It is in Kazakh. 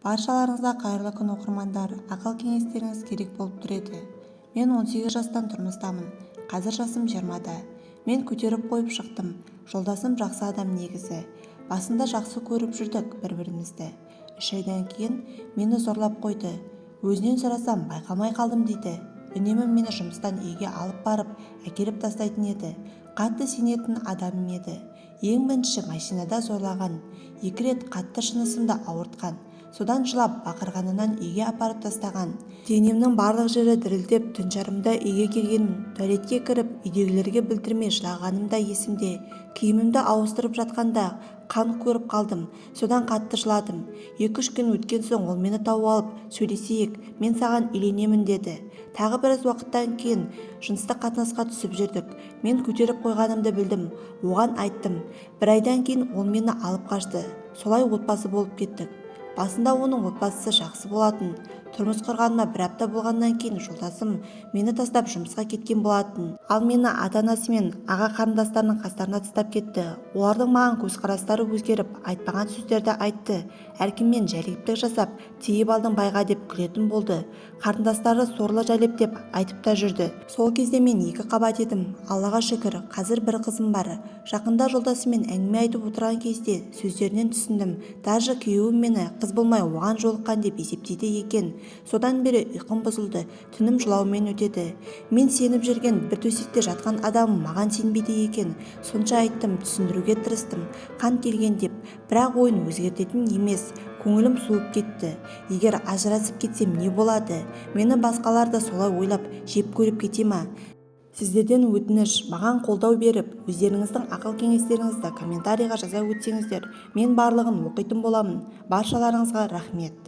Баршаларыңызға қайырлы күн оқырмандар, ақыл кеңестеріңіз керек болып тұр еді. Мен 18 жастан тұрмыстамын, қазір жасым 20-да. Мен көтеріп қойып шықтым, жолдасым жақсы адам негізі. Басында жақсы көріп жүрдік бір-бірімізді. 3 айдан кейін мені зорлап қойды. Өзінен сұрасам байқамай қалдым дейді. Үнемі мені жұмыстан үйге алып барып, әкеліп тастайтын еді. Қатты сенетін адамым еді. Ең бірінші машинада зорлаған. 2 рет қатты жынысымды ауыртқан. Содан жылап бақырғанынан үйге апарып тастаған. Денемнің барлық жері дірілдеп түн жарымда үйге келгенмін. Туалетке кіріп, үйдегілерге білдірмей жылағаным да есімде. Киімімді ауыстырып жатқанда қан көріп қалдым. Содан қатты жыладым. 2-3 күн өткен соң ол мені тауып алып, сөйлесейік, мен саған үйленемін деді. Тағы біраз уақыттан кейін жыныстық қатынасқа түсіп жүрдік. Мен көтеріп қойғанымды білдім. Оған айттым. 1 айдан кейін ол мені алып қашты. Солай отбасы болып кеттік. Басында оның отбасысы жақсы болатын. Тұрмыс құрғаныма 1 апта болғаннан кейін жолдасым мені тастап жұмысқа кеткен болатын. Ал мені ата-анасы мен аға қарындастарының қастарына тастап кетті. Олардың маған көзқарастары өзгеріп, айтпаған сөздерді айтты. Әркіммен жәлептік жасап, тиіп алдың байға деп күлетін болды. Қарындастары сорлы жәлеп деп айтып та жүрді. Сол кезде мен 2 қабат едім. Аллаға шүкір, қазір 1 қызым бар. Жақында жолдасымен әңгіме айтып отырған кезде сөздерінен түсіндім. Даже күйеуім мені қыз болмай оған жолыққан деп есептейді екен. Содан бері ұйқым бұзылды, түнім жылаумен өтеді. Мен сеніп жүрген бір төсекте жатқан адамым маған сенбейді екен. Сонша айттым, түсіндіруге тырыстым, қан келген деп, бірақ ойын өзгертетін емес. Көңілім суып кетті. Егер ажырасып кетсем не болады? Мені басқалар да солай ойлап, жеп көріп кете ма? Сіздерден өтініш, маған қолдау беріп, өздеріңіздің ақыл кеңестеріңізді комментарийға жаза өтсеңіздер, мен барлығын оқитын боламын. Баршаларыңызға рахмет.